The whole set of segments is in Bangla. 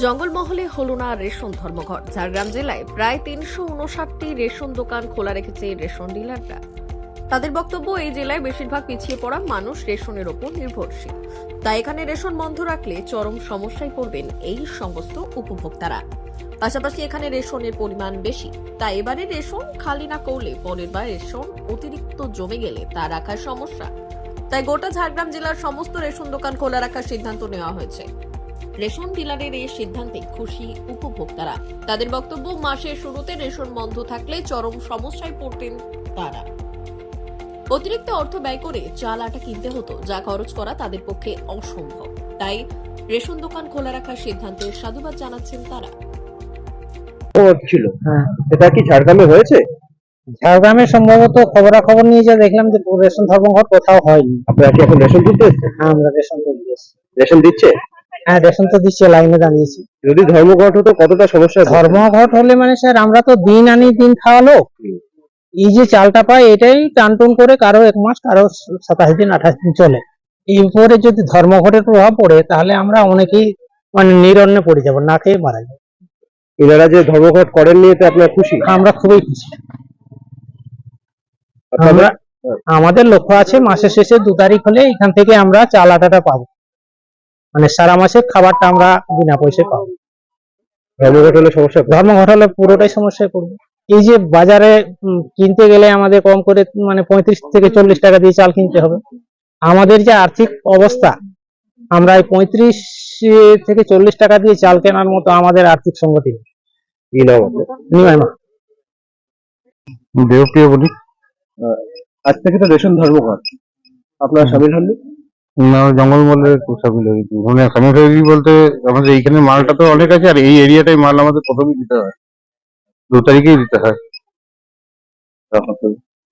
জঙ্গলমহলে হলো না রেশন ধর্মঘট। ঝাড়গ্রাম জেলায় প্রায় ৩৫৯টি রেশন দোকান খোলা রেখেছে রেশন ডিলাররা। তাদের বক্তব্য, এই জেলায় বেশিরভাগ পিছিয়ে পড়া মানুষ রেশনের ওপর নির্ভরশীল। তাই এখানে রেশন বন্ধ রাখলে চরম সমস্যায় পড়বেন এই সমস্ত উপভোক্তারা। পাশাপাশি এখানে রেশনের পরিমাণ বেশি, তাই এবারে রেশন খালি না করলে পরের বার রেশন অতিরিক্ত জমে গেলে তা রাখার সমস্যা। তাই গোটা ঝাড়গ্রাম জেলার সমস্ত রেশন দোকান খোলা রাখার সিদ্ধান্ত নেওয়া হয়েছে। রেশন ডিলারের এই সিদ্ধান্তে খুশি উপভোক্তারা। তাদের বক্তব্য, মাসের শুরুতে রেশন বন্ধ থাকলে চরম সমস্যায় পড়তেন তারা। অতিরিক্ত অর্থ ব্যয় করে চাল আটা কিনতে হতো, যা খরচ করা তাদের পক্ষে অসম্ভব। তাই রেশন দোকান খোলা রাখার সিদ্ধান্তের সাধুবাদ জানাচ্ছেন তারা। ছিল সেটা কি ঝাড়গ্রামে হয়েছে? ঝাড়গ্রামে সম্ভবত খবরাখবর নিয়ে যা দেখলাম যে রেশন ধর্মঘট কোথাও হয়নি। আপনারা কি এখন রেশন তুলতে এসেছেন? হ্যাঁ, আমরা রেশন তুলতে এসেছি। রেশন দিচ্ছে? হ্যাঁ, রেশন তো দিচ্ছে, লাইনে দাঁড়িয়েছি। যদি ধর্মঘট হতো কতটা সমস্যা? ধর্মঘট হলে মানে স্যার, আমরা তো দিন আনি দিন খাওয়া লোক। এই যে চালটা পাই এটাই টানটুন করে কারো 1 মাস, কারো 27 দিন 28 দিন চলে। এরপরে যদি ধর্মঘটের প্রভাব পড়ে তাহলে আমরা অনেকেই মানে নিরন্নে পড়ে যাব, না খেয়ে মারা যাবো। এনারা যে ধর্মঘট করেন নিয়ে তো আপনার খুশি? আমরা খুবই খুশি। আমরা আমাদের লক্ষ্য আছে মাসের শেষে 2 তারিখ হলে এখান থেকে আমরা চাল আটাটা পাবো, মানে সারা মাসের খাবারটা আমরা বিনা পয়সায় পাবো। ধর্মঘট হলে সমস্যা? ধর্মঘট হলে পুরোটাই সমস্যায় পড়বে। এই যে বাজারে কিনতে গেলে আমাদের কম করে মানে 35 থেকে 40 টাকা দিয়ে চাল কিনতে হবে। আমাদের যে আর্থিক অবস্থা, আমরা এই 35 থেকে 40 টাকা দিয়ে চাল কেনার মতো আমাদের আর্থিক সংগতি নেই। কি নাম আপনার? নিমাই মা। দেবপ্রিয় বলি। আজ থেকে তো রেশন ধর্মঘট, আপনারা সামিল হননি? না, জঙ্গলমহলে সামিল হয়েছি। মানে সামিল হয়েছি বলতে আমাদের এইখানে মালটা তো অনেক আছে, আর এই এরিয়াটাই মাল আমাদের প্রথমেই দিতে হয়, 2 তারিখেই দিতে হয়।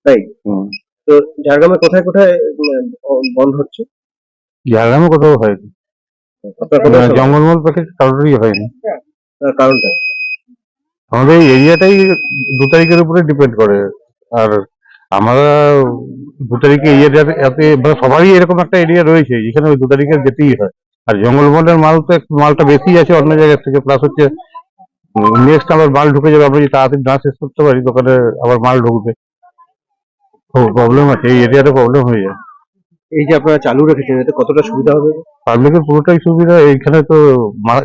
তাই তো ঝাড়গ্রামে কোথায় কোথায় বন্ধ হচ্ছে? ঝাড়গ্রামে কোথাও হয়নি, আপনার কোথায় জঙ্গলমহল প্যাকেজ কারোরই হয়নি। কারণটা? আমাদের এই এরিয়াটাই 2 তারিখের উপরে ডিপেন্ড করে। আর আমরা 2 তারিখে এই এরিয়াতে মানে সবারই এরকম একটা এরিয়া রয়েছে যেখানে ওই 2 তারিখে যেতেই হয়। আর জঙ্গলমহলের মাল তো একটু মালটা বেশি আছে অন্য জায়গা থেকে, প্লাস হচ্ছে নেক্সট আবার মাল ঢুকে যাবে। আমরা যদি তাড়াতাড়ি না শেষ করতে পারি দোকানে আবার মাল ঢুকবে, প্রবলেম আছে, এই এরিয়াতে প্রবলেম হয়ে যায়। এই যে আপনারা চালু রেখেছেন এতে কতটা সুবিধা হবে? পাবলিকের পুরোটাই সুবিধা। এইখানে তো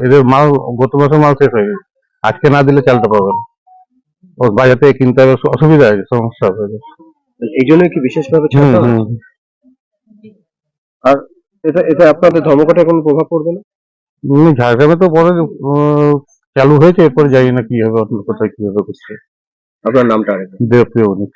এদের মাল গত মাসে মাল শেষ হয়ে গেছে, আজকে না দিলে চালটা পাবে না, ওর বাজার থেকে কিনতে হবে, অসুবিধা আছে, সমস্যা হবে। এই জন্য কি বিশেষভাবে ছাড়তে হবে? আর এটা এটা আপনাদের ধর্মঘটে কোনো প্রভাব পড়বে না? ঝাড়গ্রামে তো পরে চালু হয়েছে, এরপর জানি না কি হবে, অন্য কোথায় কি হবে করছে। আপনার নামটা আরেকবার? দেবপ্রিয় বণিক।